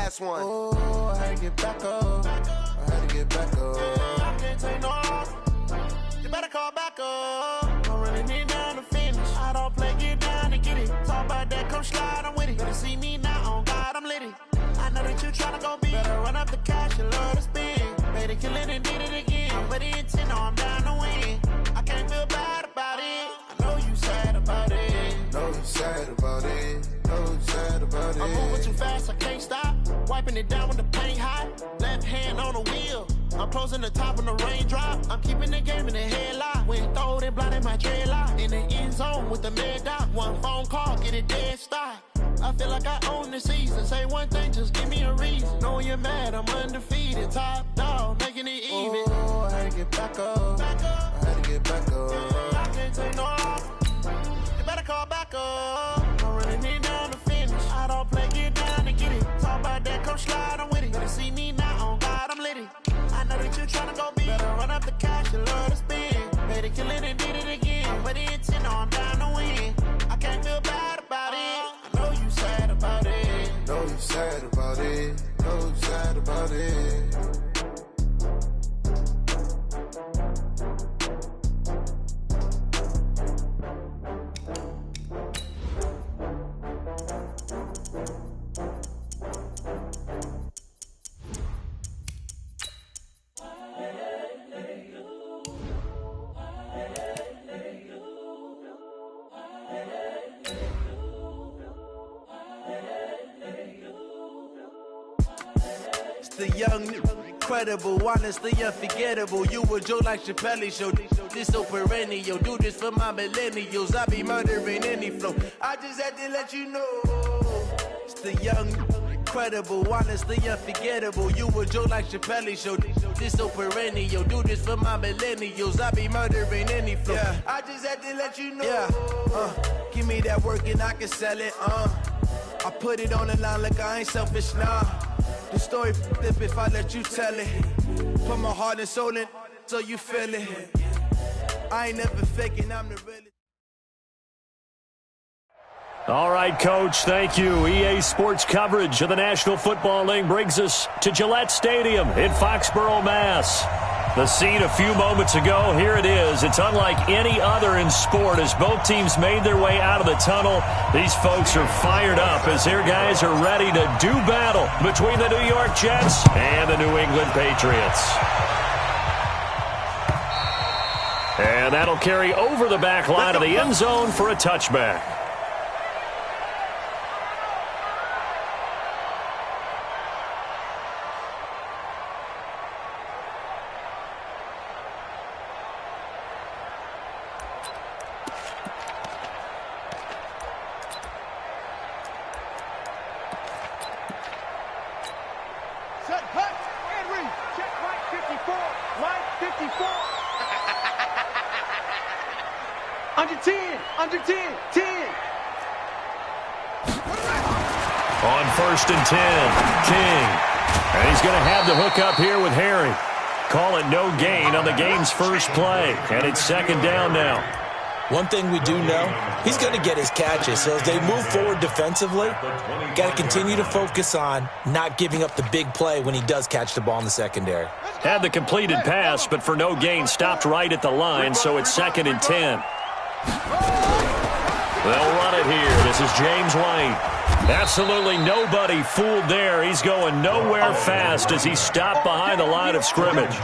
last one. Oh, I had to get back up. I had to get back up. I can't take no loss. You better call back up. I'm running it down to finish. I don't play, get down to get it. Talk about that, come slide, I'm with it. Better see me now, on God, I'm litty. I know that you tryna go big. Better run up the cash, you love to spin. Made it, kill it, and did it again. I'm with the intent, no, I'm down to win. I can't feel bad about it. I know you sad about it. Know you sad about it. Know you sad about it. I'm moving too fast, I can't stop. Wiping it down with the paint hot. Left hand on the wheel. I'm closing the top when the raindrop. I'm keeping the game in the headlock. When throwed and blinded my dreadlock. In the end zone with the mad dot. One phone call, get it dead stop. I feel like I own the season. Say one thing, just give me a reason. Knowing you're mad, I'm undefeated. Top dog, making it even. Oh, I had to get back up. I had to get back up. I can't take no loss. You better call back up. I'm running it down to finish. I don't play, get down to get it. Talk about that, come slide, I'm with it. Better see me now, on God, I'm litty. I know that you tryna go big. Better run up the cash, you love to spin. Made it, kill it, and did it again. But the intent, no, I'm down to win. I can't feel bad about it. I know you sad about it. Know you sad about it. Know you sad about it. The young, incredible, honestly unforgettable. You a Joe like Chappelle show. This so perennial. Do this for my millennials. I be murdering any flow. I just had to let you know. It's the young, incredible, honestly unforgettable. You a Joe like Chappelle show. This so perennial. Do this for my millennials. I be murdering any flow. Yeah. I just had to let you know. Yeah. Give me that work and I can sell it. I put it on the line like I ain't selfish, nah. The story flip if I let you tell it. Put my heart and soul in so you feel it. I ain't never faking, I'm the realest. All right, Coach, thank you. EA Sports coverage of the National Football League brings us to Gillette Stadium in Foxborough, Mass. The scene a few moments ago, here it is. It's unlike any other in sport as both teams made their way out of the tunnel. These folks are fired up as their guys are ready to do battle between the New York Jets and the New England Patriots. And that'll carry over the back line of the end zone for a touchback. Under 10. On 1st and 10, King. And he's going to have the hook up here with Harry. Call it no gain on the game's first play. And it's 2nd down now. One thing we do know, he's going to get his catches. So as they move forward defensively, got to continue to focus on not giving up the big play when he does catch the ball in the secondary. Had the completed pass, but for no gain, stopped right at the line, so it's 2nd and 10. They'll run it here. This is James White. Absolutely nobody fooled there. He's going nowhere fast as he's stopped behind the line of scrimmage.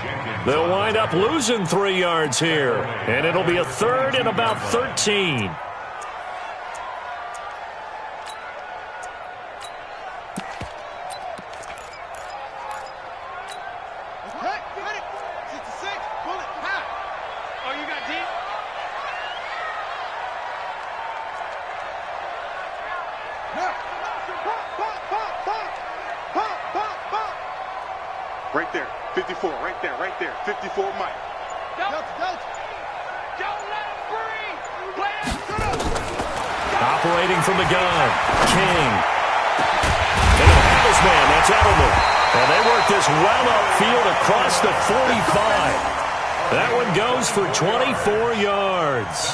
They'll wind up losing 3 yards here, and it'll be a 3rd and about 13. Right there, 54, right there, 54, Mike. Operating from the gun, King. And he'll have his man, that's Edelman. And they work this well upfield across the 45. That one goes for 24 yards.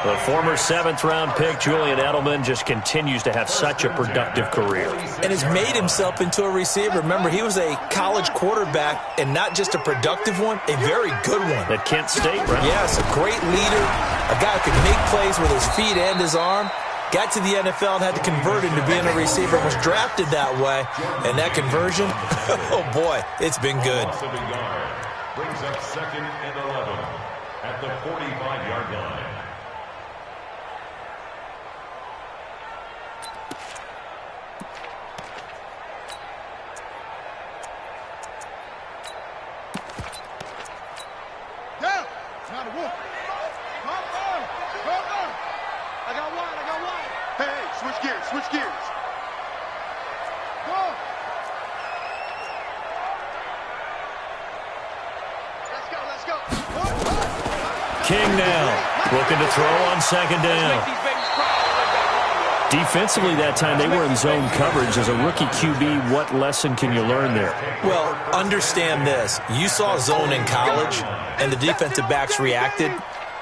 The former 7th-round pick, Julian Edelman, just continues to have such a productive career. And has made himself into a receiver. Remember, he was a college quarterback, and not just a productive one, a very good one. At Kent State, right? Yes, a great leader, a guy who could make plays with his feet and his arm. Got to the NFL and had to convert into being a receiver, was drafted that way. And that conversion, oh boy, it's been good. Brings up 2nd and 11 at the 45-yard line. Down. Not a wolf. I got wide. Hey, switch gears. Go. Let's go. King now, looking to throw on 2nd down. Defensively that time, they were in zone coverage. As a rookie QB, what lesson can you learn there? Well, understand this. You saw zone in college, and the defensive backs reacted,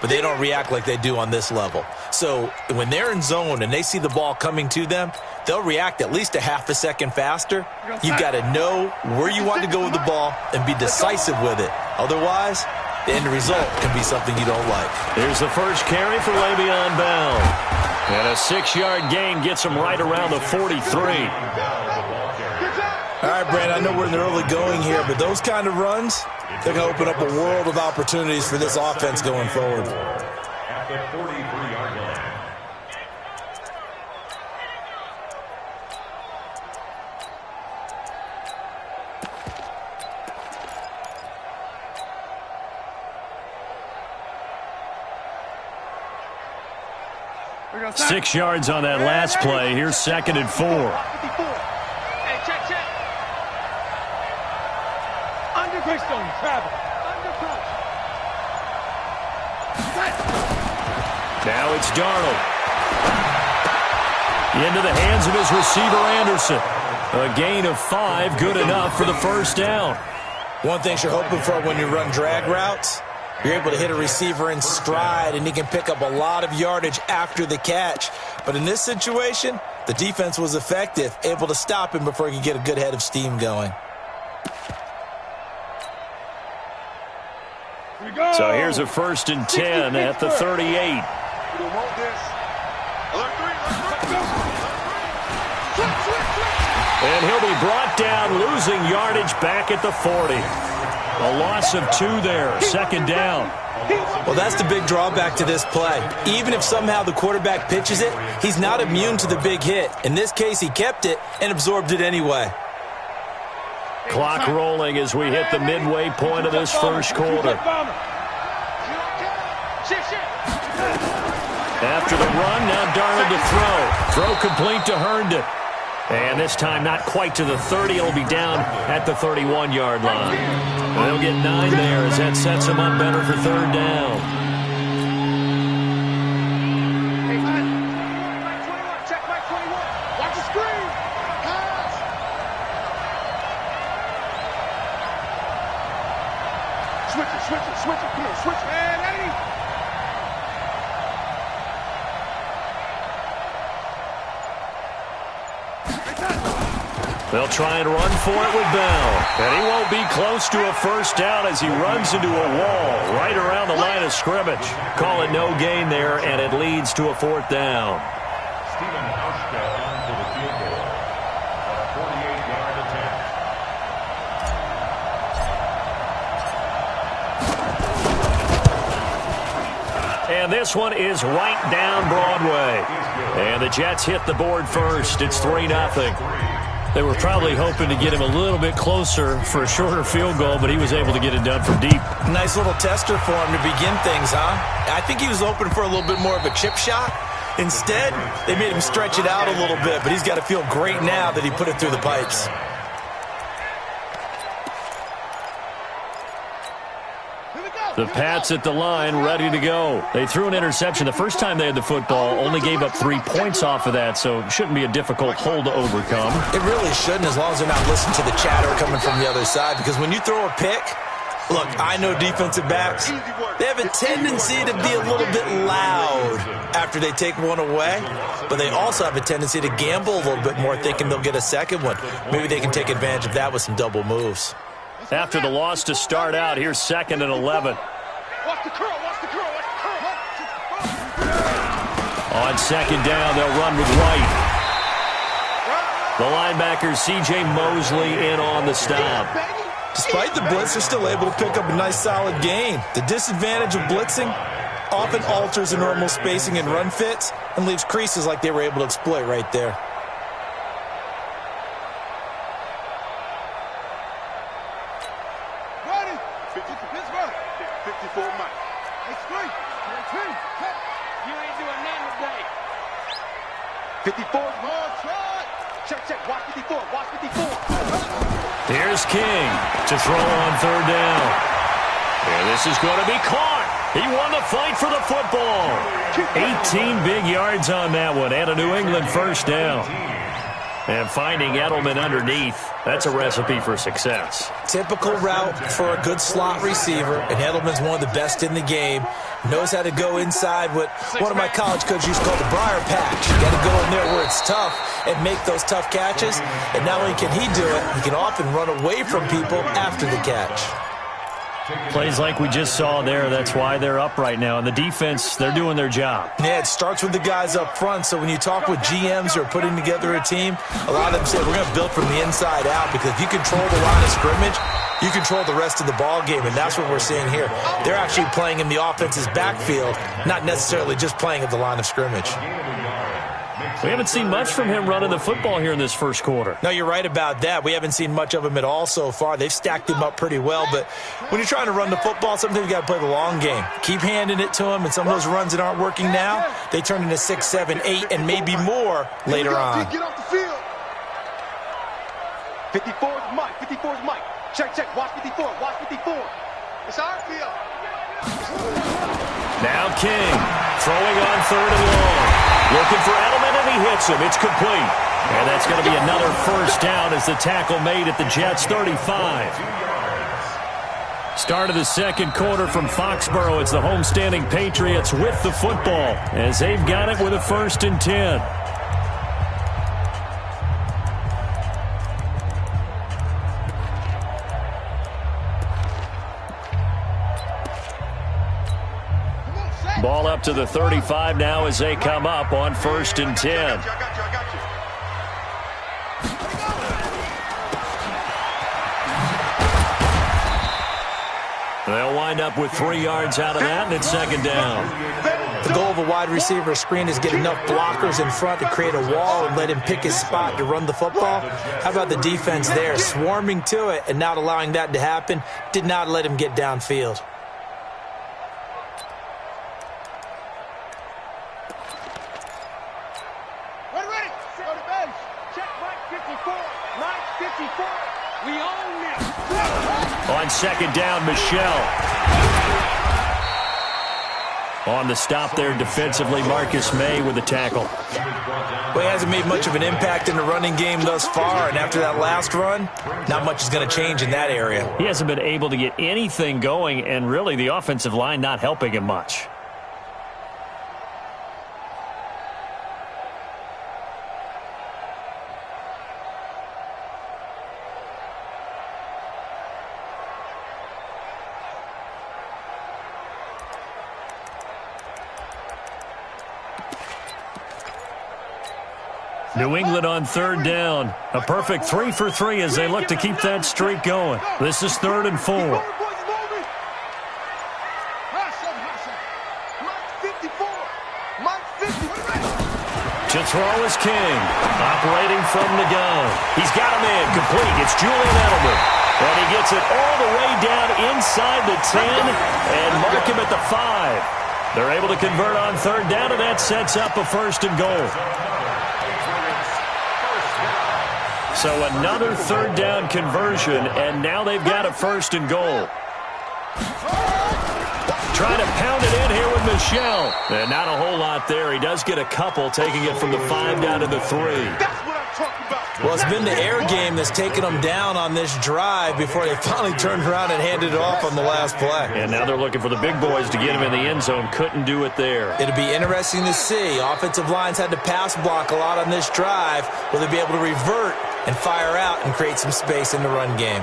but they don't react like they do on this level. So when they're in zone and they see the ball coming to them, they'll react at least a half a second faster. You've got to know where you want to go with the ball and be decisive with it. Otherwise, the end result can be something you don't like. Here's the first carry for Le'Veon Bell. And a 6-yard gain gets him right around the 43. All right, Brandon, I know we're in the early going here, but those kind of runs, they're going to open up a world of opportunities for this offense going forward. At the 43-yard line. Six yards on that last play. Here's 2nd and 4. Hey, check. Under Greystone, travel. Under crunch. Now it's Darnold. Into the hands of his receiver, Anderson. A gain of 5, good enough for the first down. One thing you're hoping for when you run drag routes, you're able to hit a receiver in stride, and he can pick up a lot of yardage after the catch. But in this situation, the defense was effective, able to stop him before he could get a good head of steam going. So here's a 1st and 10 at the 38. And he'll be brought down, losing yardage back at the 40. A loss of 2 there, 2nd down. Well, that's the big drawback to this play. Even if somehow the quarterback pitches it, he's not immune to the big hit. In this case, he kept it and absorbed it anyway. Clock rolling as we hit the midway point of this first quarter. After the run, now Darnold to throw. Throw complete to Herndon. And this time not quite to the 30. It'll be down at the 31-yard line. They'll get 9 there as that sets them up better for 3rd down. Hey, check my 21. Watch the screen. Pass. Switch it. Come on, switch it. Man, Eddie. They'll try and run for it with Bell. And he won't be close to a first down as he runs into a wall right around the line of scrimmage. Call it no gain there, and it leads to a 4th down. Stephen Hauschka on to the field goal. A 48-yard attempt. And this one is right down Broadway. And the Jets hit the board first. It's 3-0. They were probably hoping to get him a little bit closer for a shorter field goal, but he was able to get it done from deep. Nice little tester for him to begin things, huh? I think he was open for a little bit more of a chip shot. Instead, they made him stretch it out a little bit, but he's got to feel great now that he put it through the pipes. The Pats at the line, ready to go. They threw an interception the first time they had the football, only gave up 3 points off of that, so it shouldn't be a difficult hole to overcome. It really shouldn't, as long as they're not listening to the chatter coming from the other side, because when you throw a pick, Look, I know defensive backs, they have a tendency to be a little bit loud after they take one away, but they also have a tendency to gamble a little bit more, thinking they'll get a second one. Maybe they can take advantage of that with some double moves. After the loss to start out, here's 2nd and 11. Watch the curl, watch the curl, watch the curl. On 2nd down, they'll run with White. The linebacker, C.J. Mosley, in on the stop. Despite the blitz, they're still able to pick up a nice, solid gain. The disadvantage of blitzing often alters the normal spacing and run fits and leaves creases like they were able to exploit right there. Ready? 54 Mike. You ain't doing nothing today. 54 hard try. Check, watch 54, watch 54. Here's King to throw on 3rd down. And this is going to be caught. He won the fight for the football. 18 big yards on that one and a New England 1st down. And finding Edelman underneath, that's a recipe for success. Typical route for a good slot receiver, and Edelman's one of the best in the game. Knows how to go inside what one of my college coaches used to call the briar patch. You got to go in there where it's tough and make those tough catches. And not only can he do it, he can often run away from people after the catch. Plays like we just saw there, that's why they're up right now. And the defense, they're doing their job. Yeah, it starts with the guys up front. So when you talk with GMs who are putting together a team, a lot of them say, we're going to build from the inside out, because if you control the line of scrimmage, you control the rest of the ball game, and that's what we're seeing here. They're actually playing in the offense's backfield, not necessarily just playing at the line of scrimmage. We haven't seen much from him running the football here in this 1st quarter. No, you're right about that. We haven't seen much of him at all so far. They've stacked him up pretty well, but when you're trying to run the football, sometimes you got to play the long game. Keep handing it to him, and some of those runs that aren't working now, they turn into 6, 7, 8, and maybe more later on. Get off the field. 54's Mike, 54's Mike. Check, watch 54, watch 54. It's our field. Now King, throwing on 3rd and long. Looking for Edelman, and he hits him. It's complete. And that's going to be another 1st down as the tackle made at the Jets' 35. Start of the 2nd quarter from Foxborough. It's the homestanding Patriots with the football as they've got it with a 1st and 10. Ball up to the 35 now as they come up on 1st and 10. They'll wind up with 3 yards out of that, and it's 2nd down. The goal of a wide receiver screen is get enough blockers in front to create a wall and let him pick his spot to run the football. How about the defense there, swarming to it and not allowing that to happen? Did not let him get downfield. On 2nd down, Michelle. On the stop there defensively, Marcus May with the tackle. Well, he hasn't made much of an impact in the running game thus far, and after that last run, not much is going to change in that area. He hasn't been able to get anything going, and really the offensive line not helping him much. New England on 3rd down. A perfect 3 for 3 as they look to keep that streak going. This is 3rd and 4. To throw is King. Operating from the gun. He's got him in. Complete. It's Julian Edelman. And he gets it all the way down inside the 10 and mark him at the 5. They're able to convert on 3rd down, and that sets up a 1st and goal. So another 3rd down conversion, and now they've got a 1st and goal. Trying to pound it in here with Michelle. And not a whole lot there. He does get a couple, taking it from the 5 down to the 3. That's what I'm Well, it's been the air game that's taken them down on this drive before they finally turned around and handed it off on the last play. And now they're looking for the big boys to get him in the end zone. Couldn't do it there. It'll be interesting to see. Offensive lines had to pass block a lot on this drive. Will they be able to revert and fire out and create some space in the run game?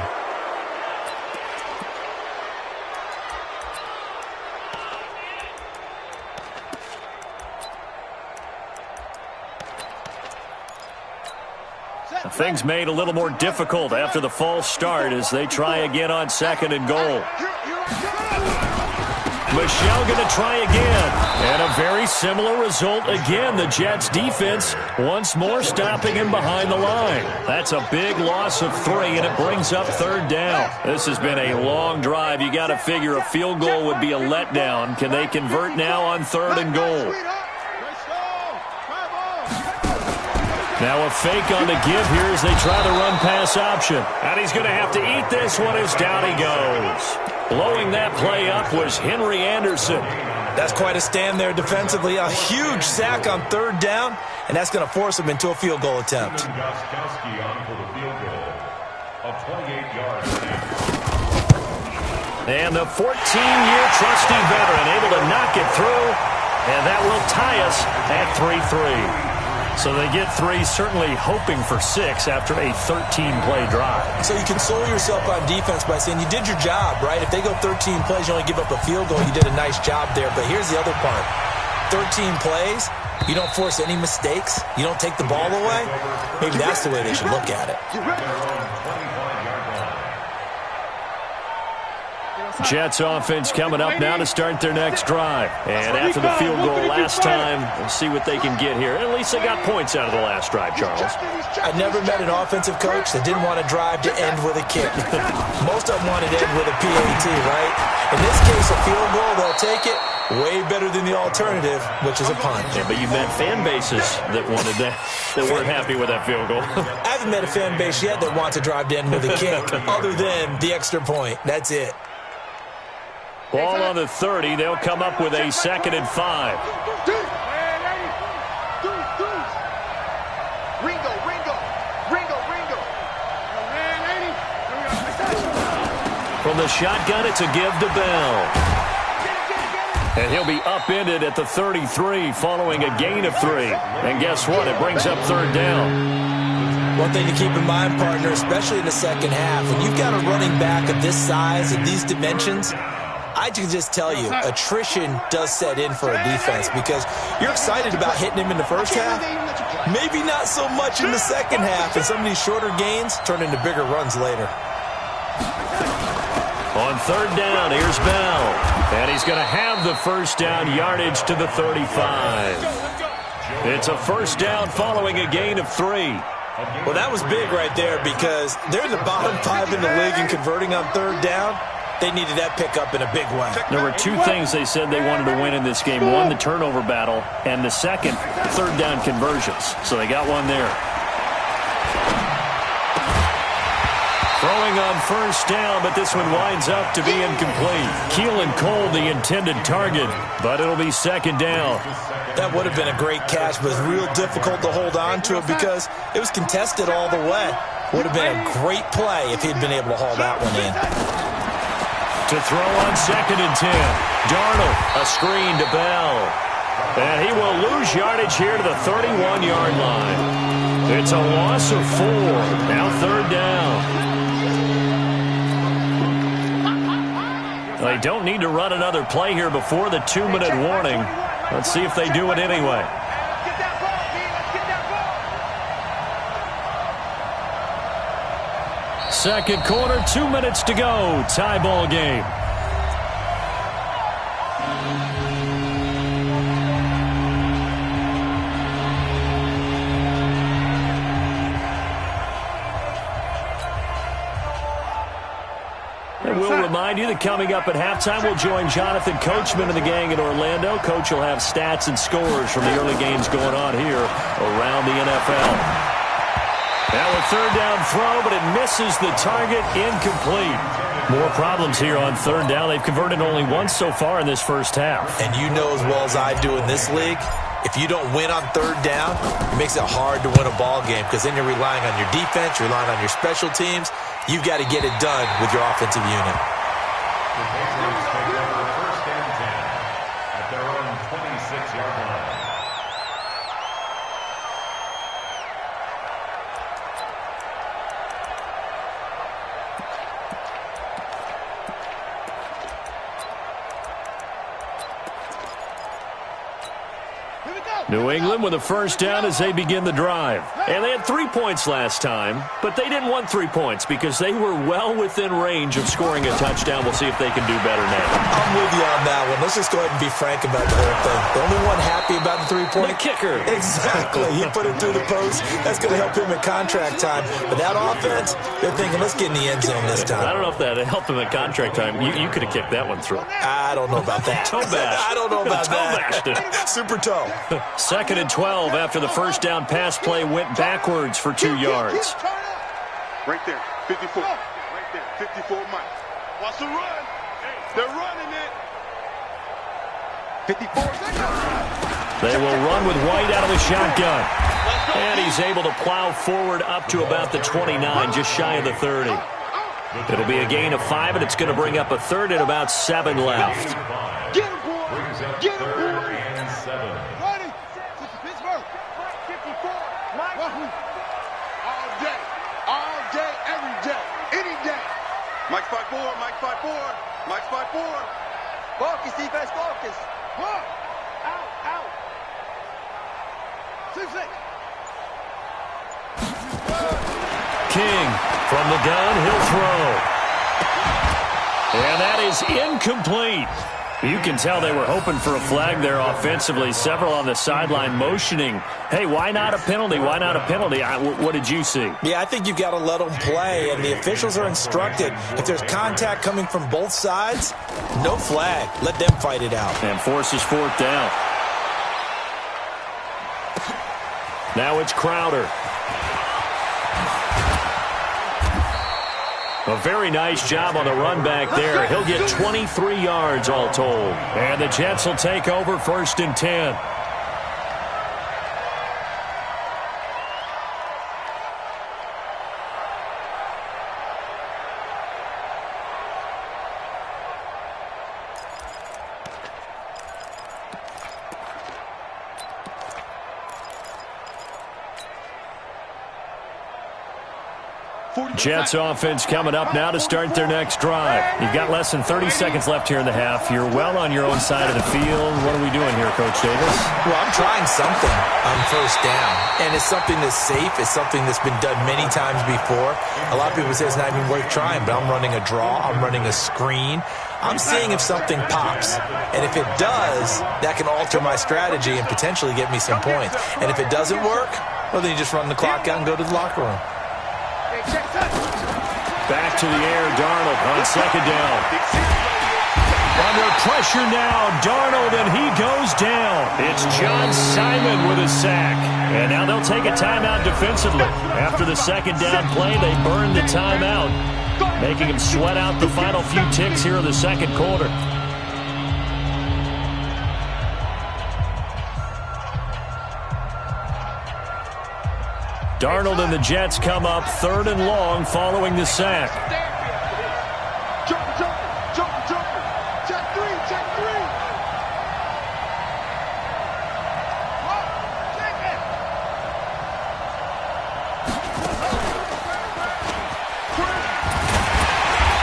Things made a little more difficult after the false start as they try again on 2nd and goal. Michel going to try again. And a very similar result again. The Jets defense once more stopping him behind the line. That's a big loss of 3, and it brings up 3rd down. This has been a long drive. You got to figure a field goal would be a letdown. Can they convert now on 3rd and goal? Now a fake on the give here as they try the run-pass option. And he's going to have to eat this one as down he goes. Blowing that play up was Henry Anderson. That's quite a stand there defensively. A huge sack on 3rd down, and that's going to force him into a field goal attempt. And the 14-year trusty veteran able to knock it through, and that will tie us at 3-3. So they get 3, certainly hoping for 6 after a 13-play drive. So you console yourself on defense by saying you did your job, right? If they go 13 plays, you only give up a field goal, you did a nice job there. But here's the other part. 13 plays, you don't force any mistakes, you don't take the ball away. Maybe that's the way they should look at it. Jets offense coming up now to start their next drive. And after the field goal last time, we'll see what they can get here. At least they got points out of the last drive, Charles. I never met an offensive coach that didn't want to drive to end with a kick. Most of them wanted to end with a PAT, right? In this case, a field goal, they'll take it. Way better than the alternative, which is a punt. Yeah, but you met fan bases that wanted that, that weren't happy with that field goal. I haven't met a fan base yet that wants to drive to end with a kick, other than the extra point. That's it. Ball on the 30. They'll come up with a 2nd and 5. From the shotgun, it's a give to Bell. And he'll be upended at the 33 following a gain of 3. And guess what? It brings up 3rd down. One thing to keep in mind, partner, especially in the second half, when you've got a running back of this size and these dimensions, I can just tell you, attrition does set in for a defense because you're excited about hitting him in the first half. Maybe not so much in the second half, and some of these shorter gains turn into bigger runs later. On 3rd down, here's Bell. And he's going to have the first down yardage to the 35. It's a first down following a gain of 3. Well, that was big right there because they're in the bottom 5 in the league and converting on 3rd down. They needed that pickup in a big way. There were 2 things they said they wanted to win in this game. One, the turnover battle, and the second, 3rd down conversions. So they got one there. Throwing on first down, but this one winds up to be incomplete. Keelan Cole, the intended target, but it'll be 2nd down. That would have been a great catch, but it was real difficult to hold on to it because it was contested all the way. Would have been a great play if he'd been able to haul that one in. To throw on 2nd and 10. Darnold, a screen to Bell. And he will lose yardage here to the 31-yard line. It's a loss of 4. Now 3rd down. They don't need to run another play here before the 2-minute warning. Let's see if they do it anyway. Second quarter, 2 minutes to go. Tie ball game. And we'll remind you that coming up at halftime, we'll join Jonathan Coachman and the gang in Orlando. Coach will have stats and scores from the early games going on here around the NFL. Now a 3rd down throw, but it misses the target, incomplete. More problems here on 3rd down. They've converted only once so far in this first half. And you know as well as I do in this league, if you don't win on third down, it makes it hard to win a ball game because then you're relying on your defense, you're relying on your special teams. You've got to get it done with your offensive unit. The Patriots take over first and 10 at their own 26-yard line. New England with a first down as they begin the drive. And they had 3 points last time, but they didn't want 3 points because they were well within range of scoring a touchdown. We'll see if they can do better now. I'm with you on that one. Let's just go ahead and be frank about the whole thing. The only one happy about the 3-point. The kicker. Exactly. He put it through the post. That's going to help him at contract time. But that offense, they're thinking, let's get in the end zone this time. I don't know if that helped him at contract time. You could have kicked that one through. I don't know about that. Toe bash. I don't know about toe bashed it. Super toe. 2nd and 12 after the first down pass play went backwards for 2 yards. Right there, 54. Right there, 54 Mike. Watch the run. They're running it. 54. They will run with White out of the shotgun. And he's able to plow forward up to about the 29, just shy of the 30. It'll be a gain of 5, and it's going to bring up a third and about 7 left. Get him, boy. Brings up Get him, third boy. and 7. Ready. Pittsburgh. 54. Mike. All day, every day, any day. Mike 5-4, Mike 5-4, Mike 5-4. Focus, defense, focus. Out. 6-6. King from the gun, he'll throw. And that is incomplete. You can tell they were hoping for a flag there offensively. Several on the sideline motioning, hey, why not a penalty? Why not a penalty? What did you see? Yeah, I think you've got to let them play, and the officials are instructed. If there's contact coming from both sides, no flag. Let them fight it out. And forces 4th down. Now it's Crowder. A very nice job on the run back there. He'll get 23 yards all told. And the Jets will take over 1st and 10. Jets offense coming up now to start their next drive. You've got less than 30 seconds left here in the half. You're well on your own side of the field. What are we doing here, Coach Davis? Well, I'm trying something on first down, and it's something that's safe. It's something that's been done many times before. A lot of people say it's not even worth trying, but I'm running a draw. I'm running a screen. I'm seeing if something pops, and if it does, that can alter my strategy and potentially get me some points. And if it doesn't work, well, then you just run the clock out and go to the locker room. Back to the air, Darnold on 2nd down. Under pressure now, Darnold, and he goes down. It's John Simon with a sack. And now they'll take a timeout defensively. After the 2nd down play, they burn the timeout, making him sweat out the final few ticks here in the 2nd quarter. Darnold and the Jets come up 3rd and long following the sack. Jumper. Check 3.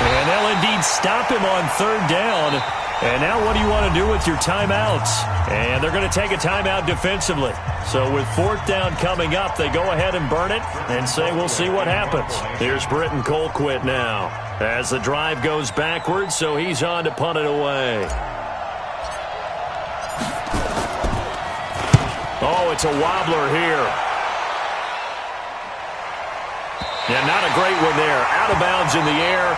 And they'll indeed stop him on 3rd down. And now what do you want to do with your timeouts? And they're going to take a timeout defensively. So with 4th down coming up, they go ahead and burn it and say we'll see what happens. Here's Britton Colquitt now as the drive goes backwards, so he's on to punt it away. Oh, it's a wobbler here. Yeah, not a great one there. Out of bounds in the air.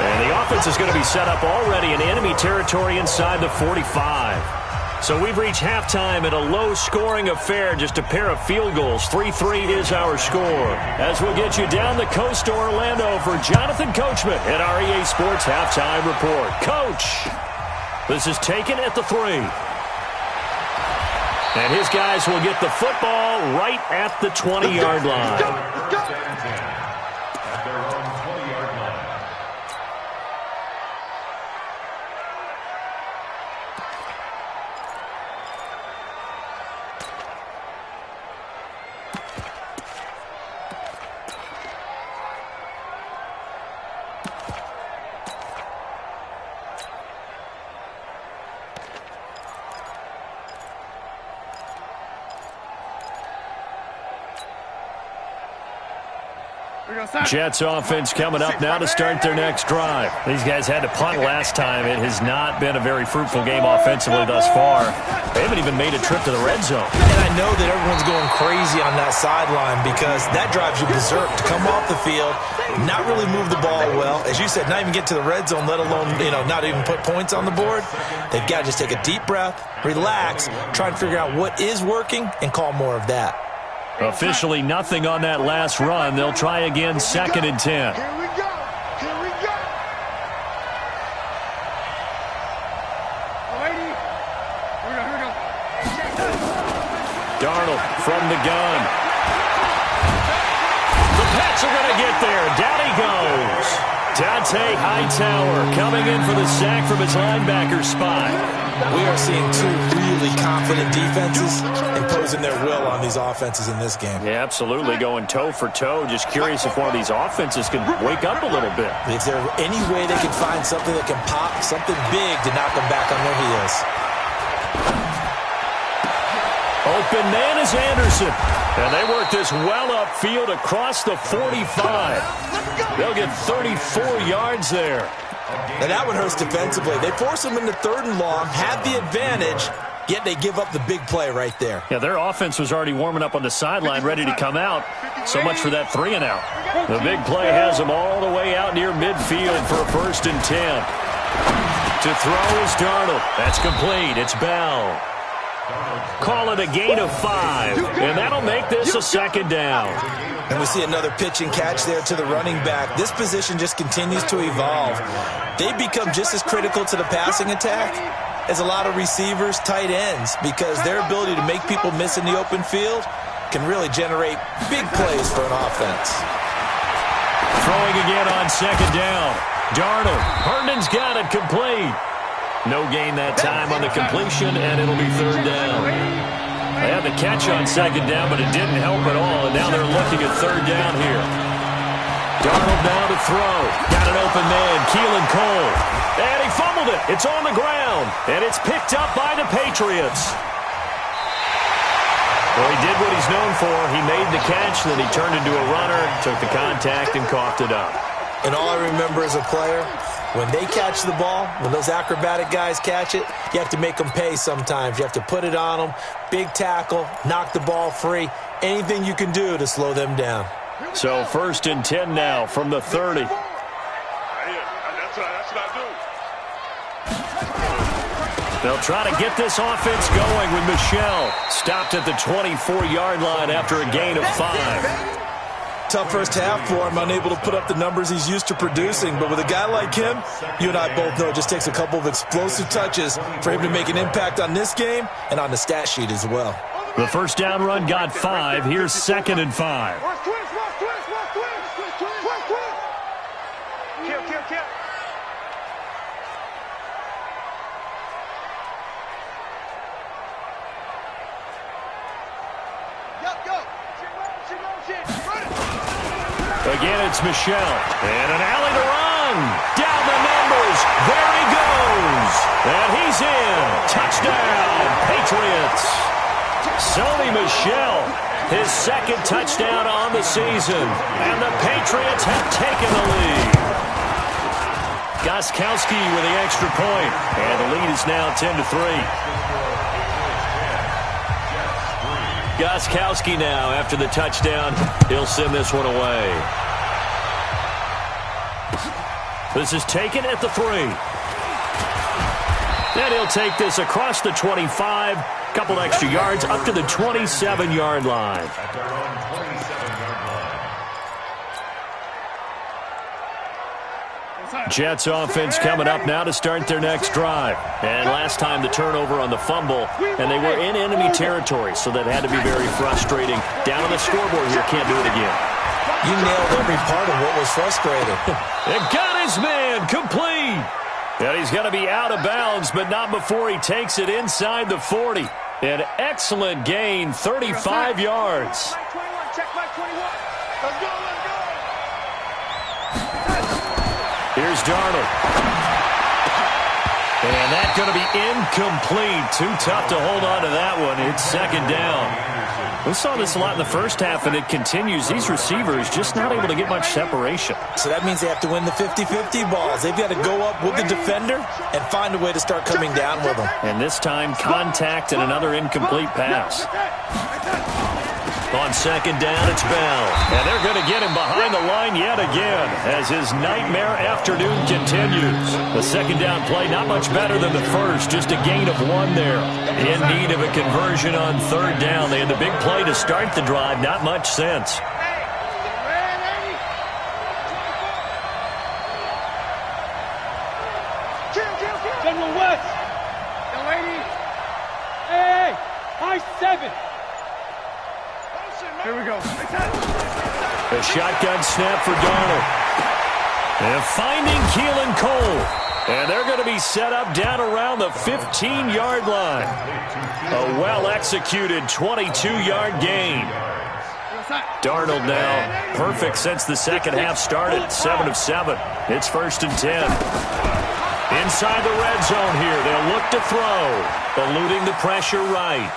And the offense is going to be set up already in enemy territory inside the 45. So we've reached halftime in a low-scoring affair, just a pair of field goals. 3-3 is our score. As we'll get you down the coast to Orlando for Jonathan Coachman at our EA Sports Halftime Report. Coach, this is taken at the 3. And his guys will get the football right at the 20-yard line. First and 10 at their own 20-yard line. Jets offense coming up now to start their next drive. These guys had to punt last time. It has not been a very fruitful game offensively thus far. They haven't even made a trip to the red zone. And I know that everyone's going crazy on that sideline because that drives you berserk to come off the field, not really move the ball well. As you said, not even get to the red zone, let alone, not even put points on the board. They've got to just take a deep breath, relax, try and figure out what is working and call more of that. Officially nothing on that last run. They'll try again, 2nd and 10. Here we go. Here we go. Here we go. Darnold from the gun. The Pats are going to get there. Down he goes. Dante Hightower coming in for the sack from his linebacker spot. We are seeing two really confident defenses imposing their will on these offenses in this game. Yeah, absolutely, going toe for toe. Just curious if one of these offenses can wake up a little bit. Is there any way they can find something that can pop, something big to knock them back on their heels? Open man is Anderson. And they work this well upfield across the 45. They'll get 34 yards there. Now that one hurts defensively. They force them into 3rd and long, have the advantage, yet they give up the big play right there. Yeah, their offense was already warming up on the sideline, ready to come out. So much for that 3-and-out. The big play has them all the way out near midfield for a 1st and 10. To throw is Darnold. That's complete. It's Bell. Call it a gain of 5, and that'll make this a 2nd down. And we see another pitch and catch there to the running back. This position just continues to evolve. They become just as critical to the passing attack as a lot of receivers, tight ends, because their ability to make people miss in the open field can really generate big plays for an offense. Throwing again on 2nd down. Darnold. Herndon's got it complete. No gain that time on the completion, and it'll be 3rd down. They had the catch on 2nd down, but it didn't help at all, and now they're looking at 3rd down here. Darnold now to throw. Got an open man, Keelan Cole. And he fumbled it. It's on the ground, and it's picked up by the Patriots. Well, he did what he's known for. He made the catch, then he turned into a runner, took the contact, and coughed it up. And all I remember as a player, when they catch the ball, when those acrobatic guys catch it, you have to make them pay sometimes. You have to put it on them, big tackle, knock the ball free, anything you can do to slow them down. So 1st and 10 now from the 30. That's what I do. They'll try to get this offense going with Michel. Stopped at the 24-yard line after a gain of 5. Tough first half for him, unable to put up the numbers he's used to producing. But with a guy like him, you and I both know it just takes a couple of explosive touches for him to make an impact on this game and on the stat sheet as well. The 1st down run got 5. Here's 2nd and 5. Kill. Again, it's Michel. And an alley to run. Down the numbers. There he goes. And he's in. Touchdown, Patriots. Sony Michel, his 2nd touchdown on the season. And the Patriots have taken the lead. Gostkowski with the extra point. And the lead is now 10-3. Gostkowski now, after the touchdown, he'll send this one away. This is taken at the 3. And he'll take this across the 25, couple extra yards up to the 27-yard line. At their own 27-yard Jets offense coming up now to start their next drive. And last time the turnover on the fumble, and they were in enemy territory, so that had to be very frustrating. Down on the scoreboard here, can't do it again. You nailed every part of what was frustrating. It got his man complete. And he's going to be out of bounds, but not before he takes it inside the 40. An excellent gain, 35 yards. Here's Darnold. And that's going to be incomplete. Too tough to hold on to that one. It's second down. We saw this a lot in the first half, and it continues. These receivers just not able to get much separation. So that means they have to win the 50-50 balls. They've got to go up with the defender and find a way to start coming down with them. And this time, contact and another incomplete pass. On second down, it's Bell. And they're going to get him behind the line yet again as his nightmare afternoon continues. The second down play, not much better than the first, just a gain of 1 there. In need of a conversion on third down. They had the big play to start the drive, not much sense. General West. Young lady. Hey, high 7. Here we go. A shotgun snap for Darnold. And finding Keelan Cole. And they're going to be set up down around the 15-yard line. A well-executed 22-yard gain. Darnold now perfect since the second half started. 7 of 7. It's 1st and 10. Inside the red zone here. They'll look to throw. Eluding the pressure right.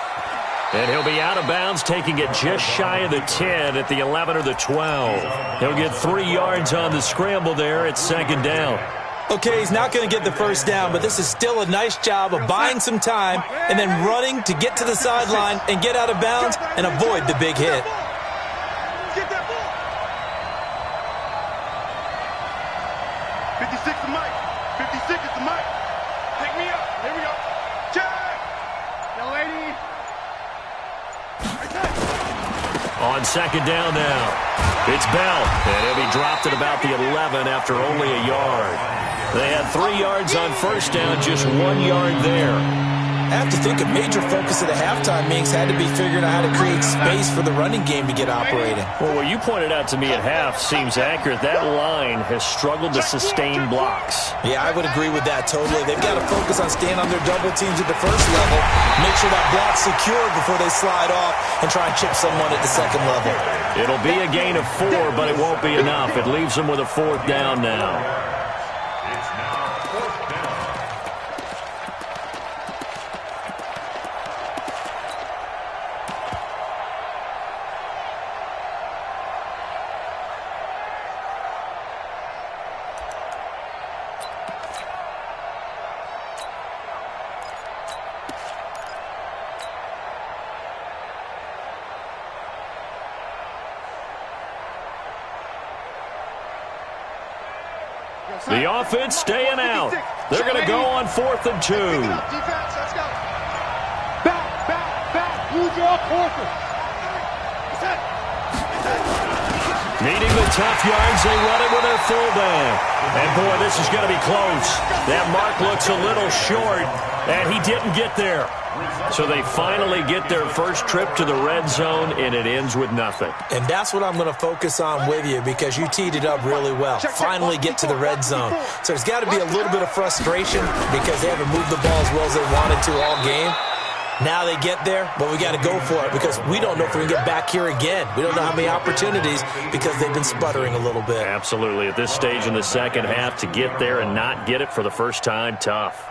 And he'll be out of bounds, taking it just shy of the 10 at the 11 or the 12. He'll get 3 yards on the scramble there at second down. Okay, he's not going to get the first down, but this is still a nice job of buying some time and then running to get to the sideline and get out of bounds and avoid the big hit. Get that ball. 56 to Mike. 56 is to Mike. Pick me up. Here we go. Check. Young lady. On second down now, it's Bell. And he'll be dropped at about the 11 after only a yard. They had 3 yards on first down, just 1 yard there. I have to think a major focus of the halftime meetings had to be figuring out how to create space for the running game to get operating. Well, what you pointed out to me at half seems accurate. That line has struggled to sustain blocks. Yeah, I would agree with that totally. They've got to focus on staying on their double teams at the first level, make sure that block's secured before they slide off and try and chip someone at the second level. It'll be a gain of 4, but it won't be enough. It leaves them with a 4th down now. It's now 4th down. The offense staying out. They're going to go on 4th and 2. Defense, let's go. Back. Use your quarter. Needing the tough yards, they run it with their fullback. And, boy, this is going to be close. That mark looks a little short, and he didn't get there. So they finally get their first trip to the red zone, and it ends with nothing. And that's what I'm going to focus on with you because you teed it up really well. Finally get to the red zone. So there's got to be a little bit of frustration because they haven't moved the ball as well as they wanted to all game. Now they get there, but we got to go for it because we don't know if we can get back here again. We don't know how many opportunities because they've been sputtering a little bit. Absolutely. At this stage in the second half, to get there and not get it for the first time, tough.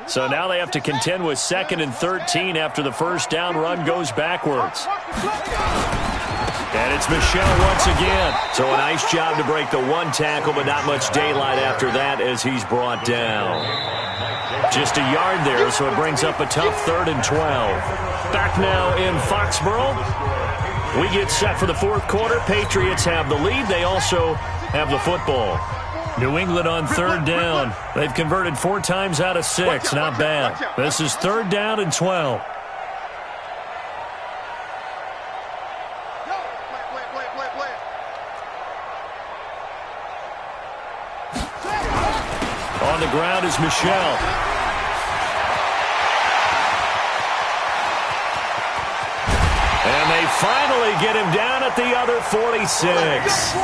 So now they have to contend with 2nd and 13 after the first down run goes backwards. And it's Michel once again. So a nice job to break the 1 tackle, but not much daylight after that as he's brought down. Just a yard there, so it brings up a tough 3rd and 12. Back now in Foxborough. We get set for the 4th quarter. Patriots have the lead. They also have the football. New England on 3rd down. They've converted 4 times out of 6. Not bad. This is 3rd down and 12. On the ground is Michelle. And they finally get him down at the other 46.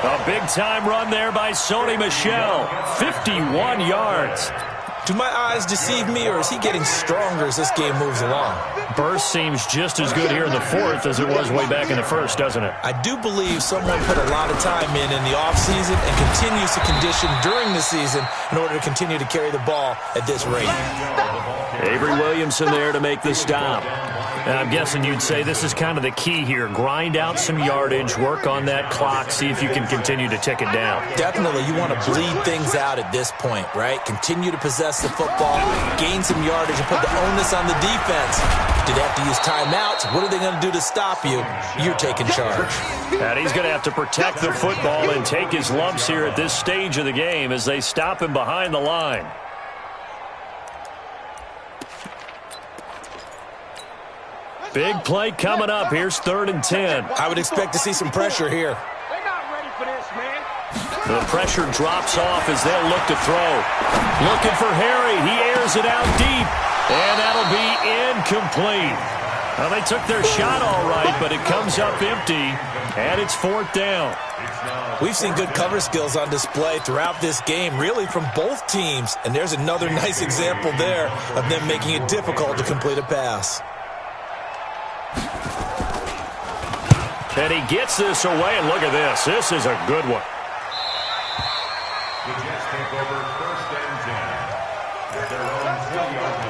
A big-time run there by Sony Michel. 51 yards. Do my eyes deceive me, or is he getting stronger as this game moves along? Burst seems just as good here in the fourth as it was way back in the first, doesn't it? I do believe someone put a lot of time in the offseason and continues to condition during the season in order to continue to carry the ball at this rate. Avery Williamson there to make the stop. And I'm guessing you'd say this is kind of the key here. Grind out some yardage, work on that clock, see if you can continue to tick it down. Definitely, you want to bleed things out at this point, right? Continue to possess the football, gain some yardage, and put the onus on the defense. Do they have to use timeouts? What are they going to do to stop you? You're taking charge. And he's going to have to protect the football and take his lumps here at this stage of the game as they stop him behind the line. Big play coming up. Here's 3rd and 10. I would expect to see some pressure here. They're not ready for this, man. The pressure drops off as they'll look to throw. Looking for Harry. He airs it out deep. And that'll be incomplete. Well, they took their shot all right, but it comes up empty. And it's 4th down. We've seen good cover skills on display throughout this game, really from both teams. And there's another nice example there of them making it difficult to complete a pass. And he gets this away, and look at this. This is a good one. The Jets take over 1st and 10 at their own 20-yard line.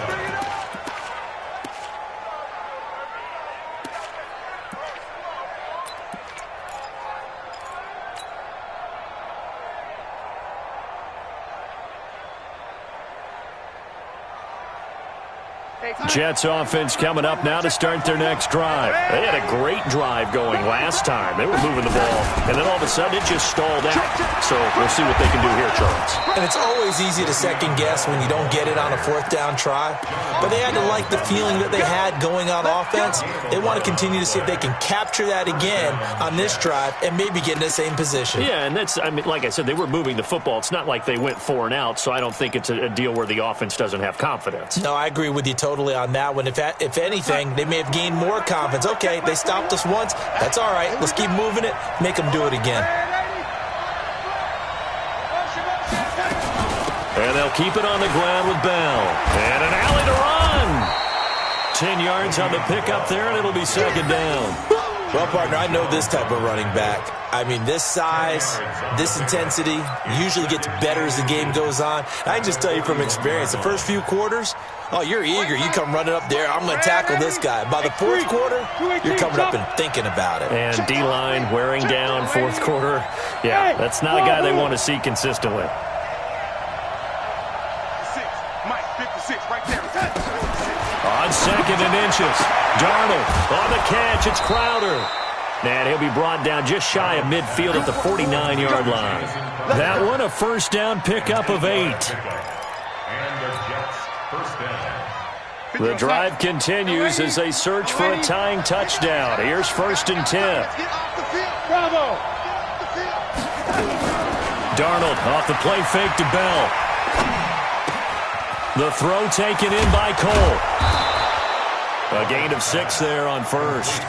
Jets offense coming up now to start their next drive. They had a great drive going last time. They were moving the ball, and then all of a sudden it just stalled out. So we'll see what they can do here, Charles. And it's always easy to second guess when you don't get it on a 4th down try. But they had to like the feeling that they had going on offense. They want to continue to see if they can capture that again on this drive and maybe get in the same position. Yeah, and that's, I mean, like I said, they were moving the football. It's not like they went 4 and out, so I don't think it's a deal where the offense doesn't have confidence. No, I agree with you totally on that one. If anything, they may have gained more confidence. Okay, they stopped us once. That's all right. Let's keep moving it. Make them do it again. And they'll keep it on the ground with Bell. And an alley to run. 10 yards on the pickup there, and it'll be 2nd down. Well, partner, I know this type of running back. I mean, this size, this intensity usually gets better as the game goes on. I can just tell you from experience, the first few quarters, oh, you're eager. You come running up there, I'm going to tackle this guy. By the 4th quarter, you're coming up and thinking about it. And D-line wearing down 4th quarter. Yeah, that's not a guy they want to see consistently. 56 right there. On 2nd and inches. Darnold on the catch. It's Crowder. And he'll be brought down just shy of midfield at the 49-yard line. That one, a 1st down pickup of 8. And the Jets 1st down. The drive continues as they search for a tying touchdown. Here's 1st and 10. Bravo. Darnold off the play fake to Bell. The throw taken in by Cole. A gain of 6 there on 1st.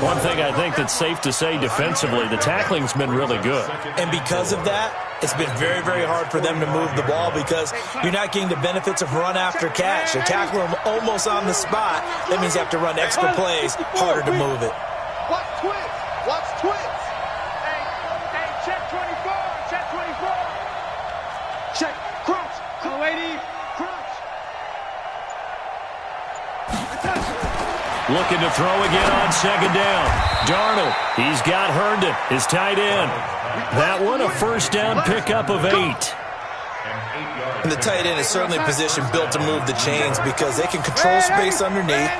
One thing I think that's safe to say defensively, the tackling's been really good. And because of that, it's been very, very hard for them to move the ball because you're not getting the benefits of run after catch. They tackle them almost on the spot. That means you have to run extra plays, harder to move it. Watch twins. Watch twins. Hey, check 24. Check 24. Check. Crunch. Lady. Crunch. Looking to throw again on 2nd down. Darnold, he's got Herndon, his tight end. That one, a 1st down pickup of 8. And the tight end is certainly a position built to move the chains because they can control space underneath.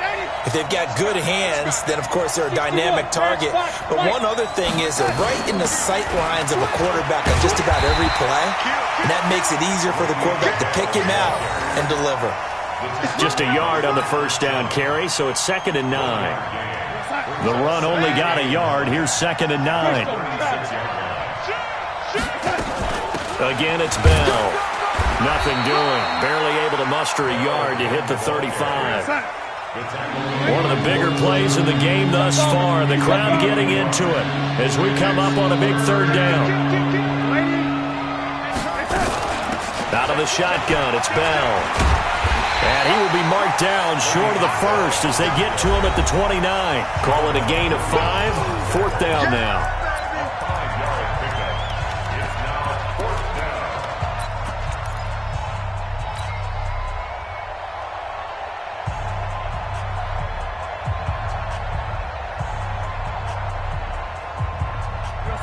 If they've got good hands, then, of course, they're a dynamic target. But one other thing is they're right in the sight lines of a quarterback on just about every play. And that makes it easier for the quarterback to pick him out and deliver. Just a yard on the 1st down carry, so it's 2nd and 9. The run only got a yard. Here's 2nd and 9. Again, it's Bell. Nothing doing. Barely able to muster a yard to hit the 35. One of the bigger plays in the game thus far. The crowd getting into it as we come up on a big third down. Out of the shotgun, it's Bell. And he will be marked down short of the first as they get to him at the 29. Call it a gain of 5. 4th down now.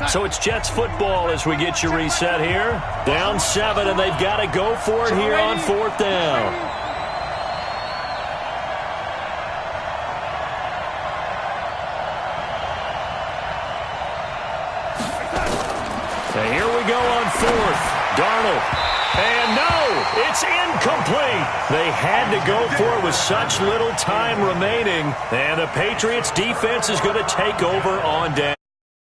So it's Jets football as we get you reset here. Down 7, and they've got to go for it here on 4th down. So here we go on 4th. Darnold. And no, it's incomplete. They had to go for it with such little time remaining. And the Patriots defense is going to take over on down.